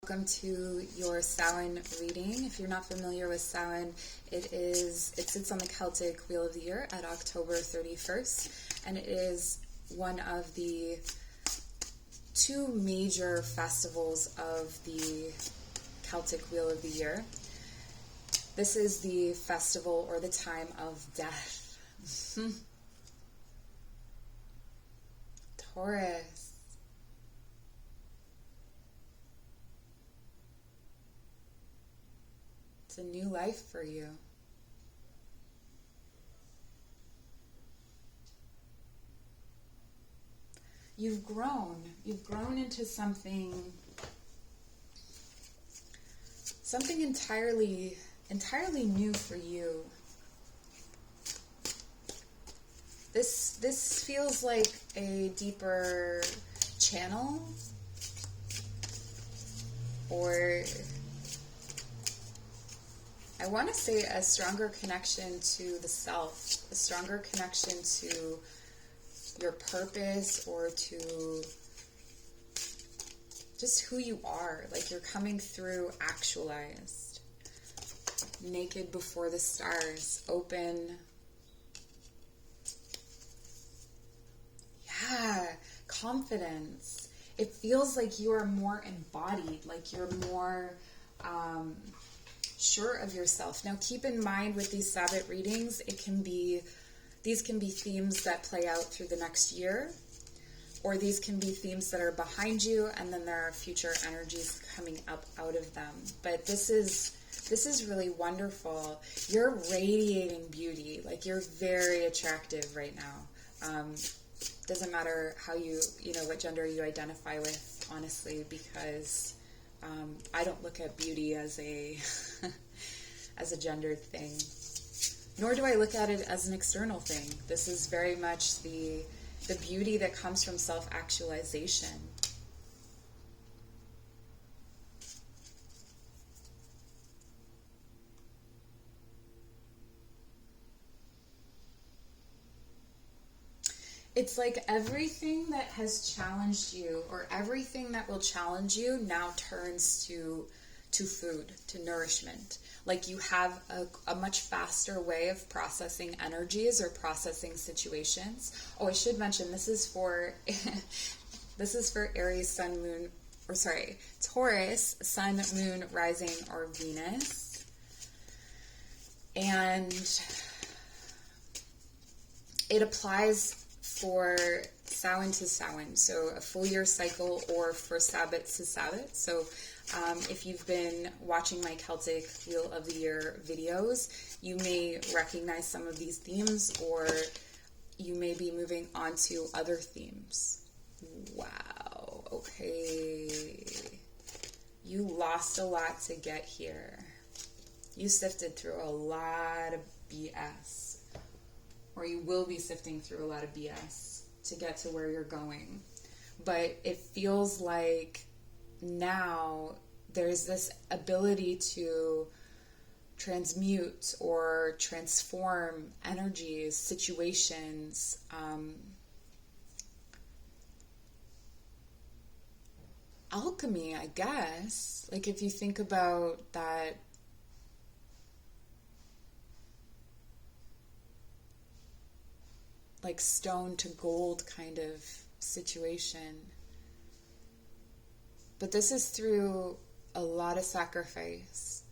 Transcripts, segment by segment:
Welcome to your Samhain reading. If you're not familiar with Samhain, it sits on the Celtic Wheel of the Year at October 31st, and it is one of the two major festivals of the Celtic Wheel of the Year. This is the festival or the time of death. Taurus. It's a new life for you. You've grown into something entirely new for you. This feels like a deeper channel, or I want to say a stronger connection to the self, a stronger connection to your purpose, or to just who you are. Like you're coming through actualized, naked before the stars, open. Yeah, confidence. It feels like you are more embodied, like you're more sure of yourself. Now keep in mind with these Sabbath readings, these can be themes that play out through the next year, or these can be themes that are behind you, and then there are future energies coming up out of them. But this is really wonderful. You're radiating beauty. Like you're very attractive right now. Doesn't matter how what gender you identify with, honestly, because I don't look at beauty as a as a gendered thing, nor do I look at it as an external thing. This is very much the beauty that comes from self-actualization. It's like everything that has challenged you, or everything that will challenge you, now turns to food, to nourishment. Like you have a much faster way of processing energies or processing situations. Oh, I should mention this is for Aries Sun Moon, or sorry, Taurus Sun Moon Rising or Venus. And it applies for Samhain to Samhain, so a full year cycle, or for Sabbath to Sabbath. So if you've been watching my Celtic Wheel of the Year videos, you may recognize some of these themes, or you may be moving on to other themes. Wow, okay. You lost a lot to get here. You sifted through a lot of BS. Or you will be sifting through a lot of BS to get to where you're going. But it feels like now there's this ability to transmute or transform energies, situations, alchemy, I guess. Like if you think about that, like stone to gold kind of situation. But this is through a lot of sacrifice.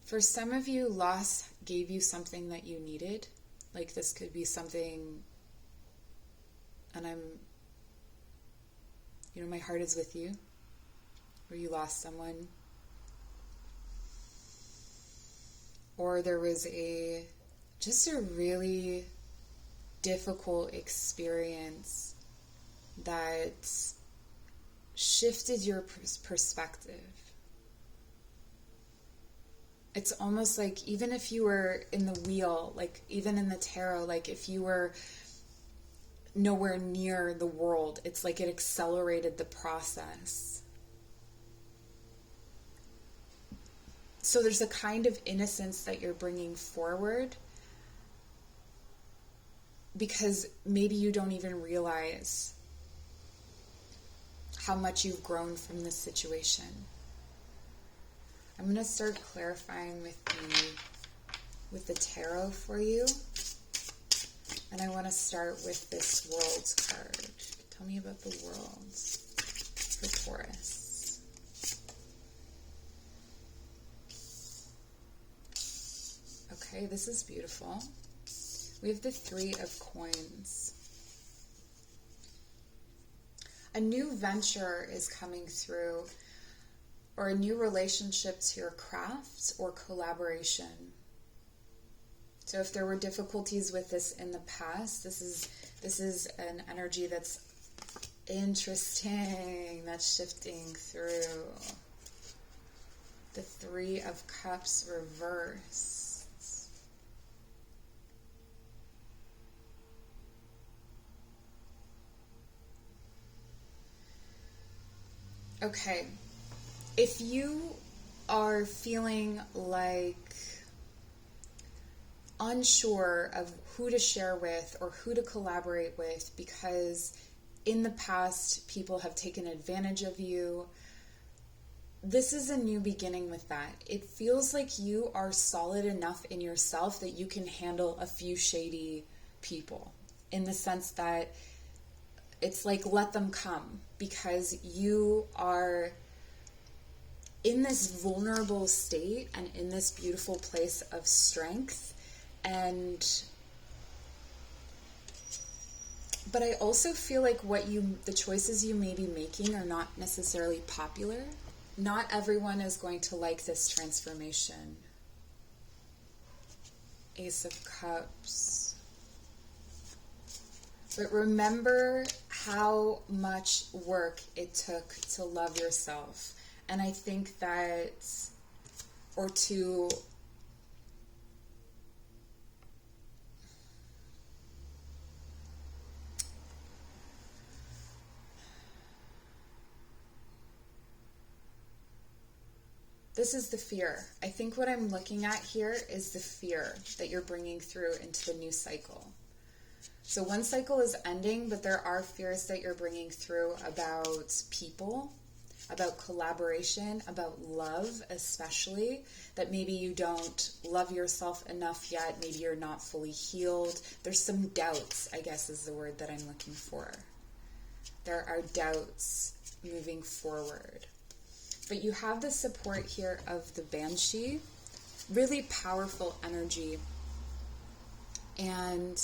For some of you, loss gave you something that you needed. Like this could be something, and my heart is with you, or you lost someone, or there was just a really difficult experience that shifted your perspective. It's almost like even if you were in the wheel, like even in the tarot, like if you were nowhere near the world, it's like it accelerated the process. So there's a kind of innocence that you're bringing forward because maybe you don't even realize how much you've grown from this situation. I'm going to start clarifying with the tarot for you. And I want to start with this World card. Tell me about the World for Taurus. Okay, this is beautiful. We have the Three of Coins. A new venture is coming through, or a new relationship to your craft or collaboration. So if there were difficulties with this in the past, this is an energy that's interesting, that's shifting through. The Three of Cups reversed. Okay, if you are feeling like unsure of who to share with or who to collaborate with because in the past people have taken advantage of you, this is a new beginning with that. It feels like you are solid enough in yourself that you can handle a few shady people, in the sense that it's like, let them come, because you are in this vulnerable state and in this beautiful place of strength. But I also feel like the choices you may be making are not necessarily popular. Not everyone is going to like this transformation. Ace of Cups. But remember how much work it took to love yourself. And I think that, or to this is the fear. I think what I'm looking at here is the fear that you're bringing through into the new cycle. So one cycle is ending, but there are fears that you're bringing through about people, about collaboration, about love especially, that maybe you don't love yourself enough yet, maybe you're not fully healed. There's some doubts, I guess is the word that I'm looking for. There are doubts moving forward. But you have the support here of the Banshee, really powerful energy. And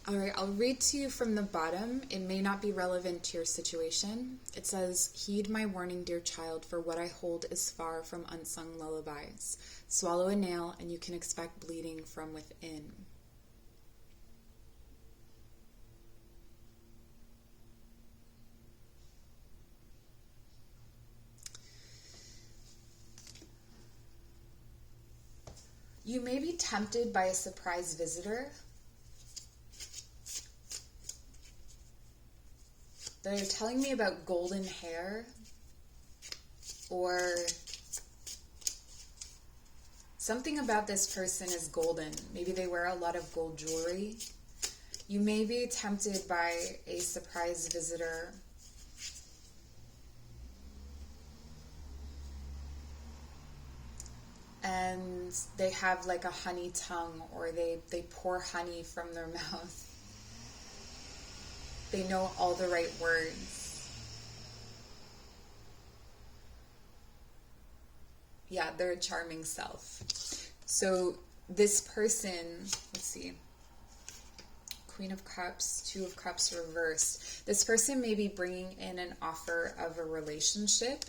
all right, I'll read to you from the bottom. It may not be relevant to your situation. It says, "Heed my warning, dear child, for what I hold is far from unsung lullabies. Swallow a nail and you can expect bleeding from within." You may be tempted by a surprise visitor. They're telling me about golden hair, or something about this person is golden. Maybe they wear a lot of gold jewelry. You may be tempted by a surprise visitor. And they have like a honey tongue, or they pour honey from their mouth. They know all the right words. Yeah, they're a charming self. So this person, let's see, Queen of Cups, Two of Cups reversed. This person may be bringing in an offer of a relationship,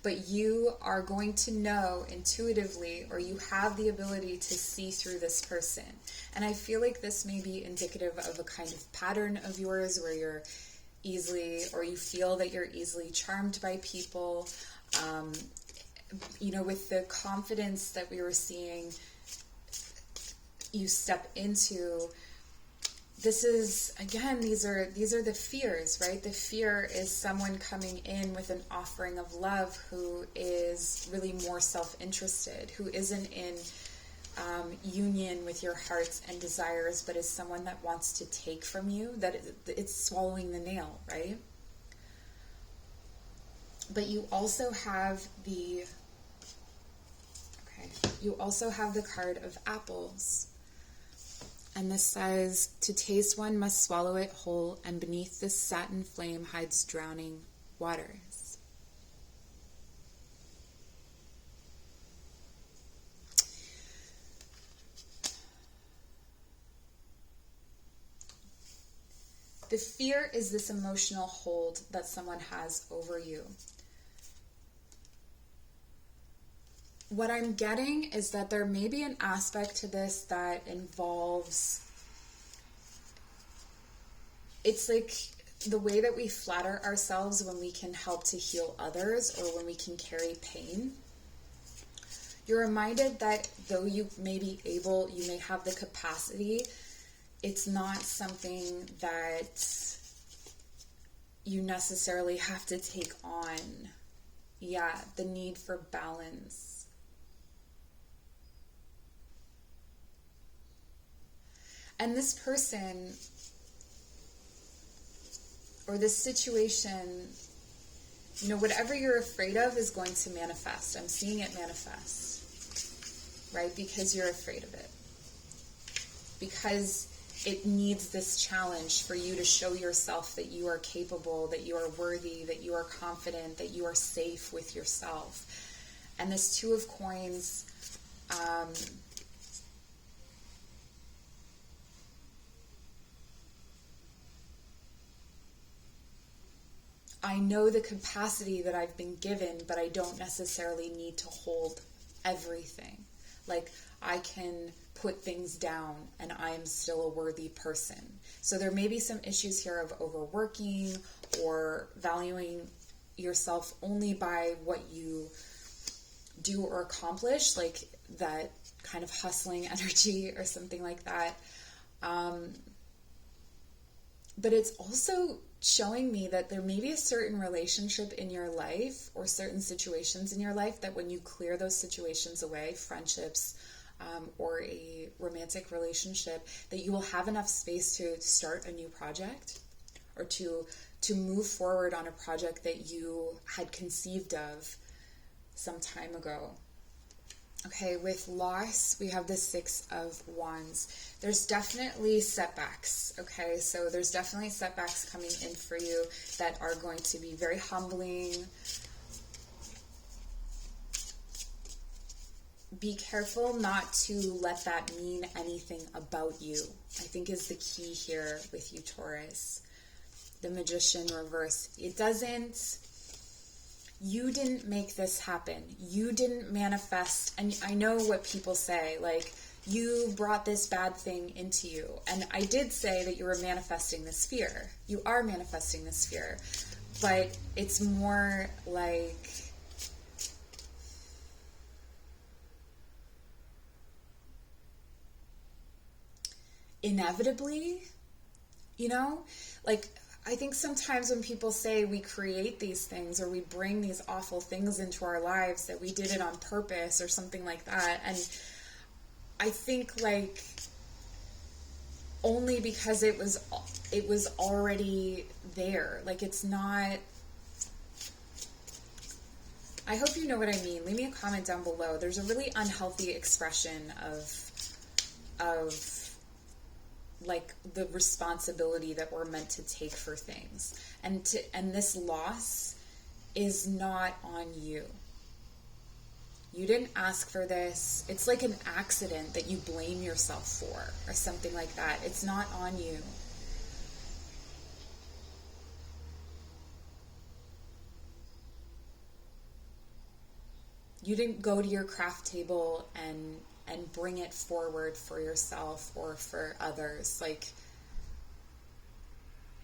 but you are going to know intuitively, or you have the ability to see through this person. And I feel like this may be indicative of a kind of pattern of yours where you're easily, or you feel that you're easily charmed by people. With the confidence that we were seeing you step into, this is, again, these are the fears, right? The fear is someone coming in with an offering of love who is really more self-interested, who isn't in union with your hearts and desires, but is someone that wants to take from you, that it's swallowing the nail, right? But you also have the card of apples. And this says, to taste one must swallow it whole, and beneath this satin flame hides drowning waters. The fear is this emotional hold that someone has over you. What I'm getting is that there may be an aspect to this that involves, it's like the way that we flatter ourselves when we can help to heal others or when we can carry pain. You're reminded that though you may be able, you may have the capacity, it's not something that you necessarily have to take on. Yeah, the need for balance. And this person or this situation, whatever you're afraid of is going to manifest. I'm seeing it manifest, right? Because you're afraid of it. Because it needs this challenge for you to show yourself that you are capable, that you are worthy, that you are confident, that you are safe with yourself. And this Two of Coins, I know the capacity that I've been given, but I don't necessarily need to hold everything. Like, I can put things down and I am still a worthy person. So there may be some issues here of overworking or valuing yourself only by what you do or accomplish, like that kind of hustling energy or something like that. But it's also showing me that there may be a certain relationship in your life or certain situations in your life that when you clear those situations away, friendships, or a romantic relationship, that you will have enough space to start a new project or to move forward on a project that you had conceived of some time ago. Okay, with loss, we have the Six of Wands. There's definitely setbacks, okay? So there's definitely setbacks coming in for you that are going to be very humbling. Be careful not to let that mean anything about you, I think is the key here with you, Taurus. The Magician reverse. It doesn't... You didn't make this happen. You didn't manifest. And I know what people say, like, you brought this bad thing into you. And I did say that you were manifesting this fear. You are manifesting this fear. But it's more like... inevitably, like... I think sometimes when people say we create these things or we bring these awful things into our lives, that we did it on purpose or something like that. And I think like only because it was already there. Like it's not... I hope you know what I mean. Leave me a comment down below. There's a really unhealthy expression of like the responsibility that we're meant to take for things, and this loss is not on you. You didn't ask for this. It's like an accident that you blame yourself for or something like that. It's not on you. You didn't go to your craft table and bring it forward for yourself or for others. Like,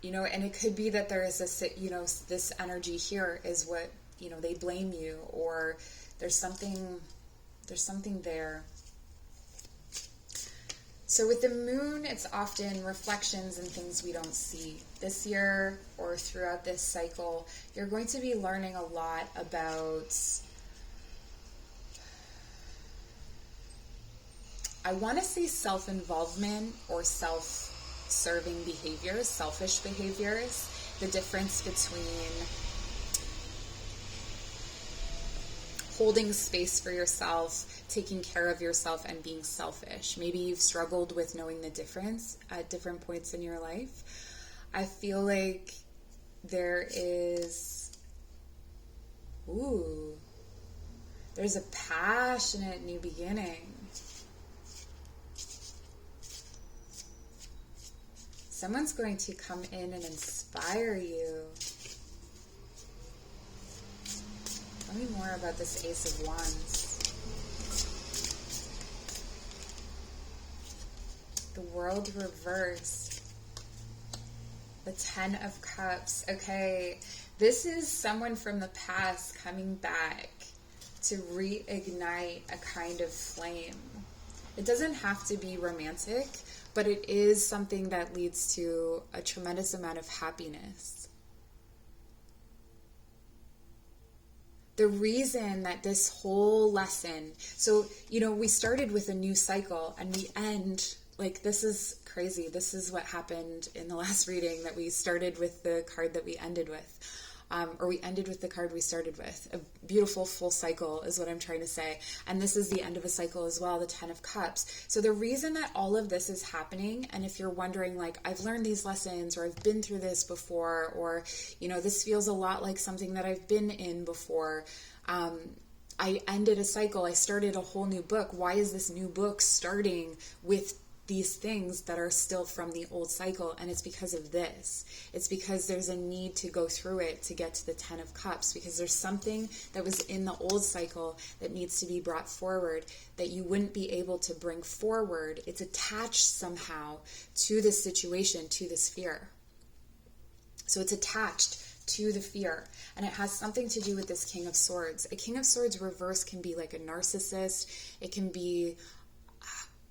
and it could be that there is this energy here is what, they blame you, or there's something there. So with the moon, it's often reflections and things we don't see. This year or throughout this cycle, you're going to be learning a lot about, I want to say self-involvement or self-serving behaviors, selfish behaviors, the difference between holding space for yourself, taking care of yourself, and being selfish. Maybe you've struggled with knowing the difference at different points in your life. I feel like there is, there's a passionate new beginning. Someone's going to come in and inspire you. Tell me more about this Ace of Wands. The World reversed. The Ten of Cups. Okay, this is someone from the past coming back to reignite a kind of flame. It doesn't have to be romantic, but it is something that leads to a tremendous amount of happiness. The reason that this whole lesson, so, we started with a new cycle and we end, this is crazy. This is what happened in the last reading, that we started with the card that we ended with. Or we ended with the card we started with. A beautiful full cycle is what I'm trying to say. And this is the end of a cycle as well, the Ten of Cups. So the reason that all of this is happening, and if you're wondering, I've learned these lessons, or I've been through this before, or, this feels a lot like something that I've been in before. I ended a cycle. I started a whole new book. Why is this new book starting with these things that are still from the old cycle? And it's because of this. It's because there's a need to go through it to get to the Ten of Cups, because there's something that was in the old cycle that needs to be brought forward that you wouldn't be able to bring forward. It's attached somehow to this situation, to this fear. So it's attached to the fear, and it has something to do with this King of Swords. A King of Swords reverse can be like a narcissist. It can be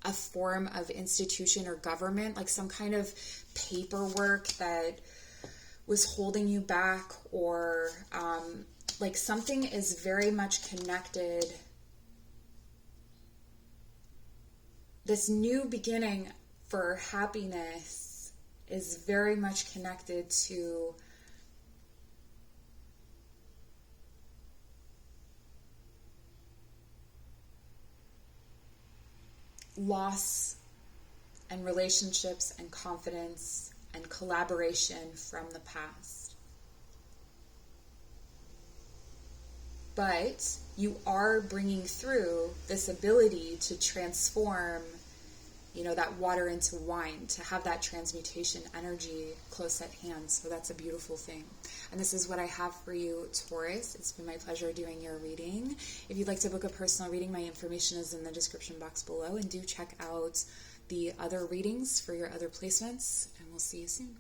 a form of institution or government, like some kind of paperwork that was holding you back, or something is very much connected. This new beginning for happiness is very much connected to loss and relationships and confidence and collaboration from the past. But you are bringing through this ability to transform, that water into wine, to have that transmutation energy close at hand. So that's a beautiful thing. And this is what I have for you, Taurus. It's been my pleasure doing your reading. If you'd like to book a personal reading, my information is in the description box below. And do check out the other readings for your other placements. And we'll see you soon.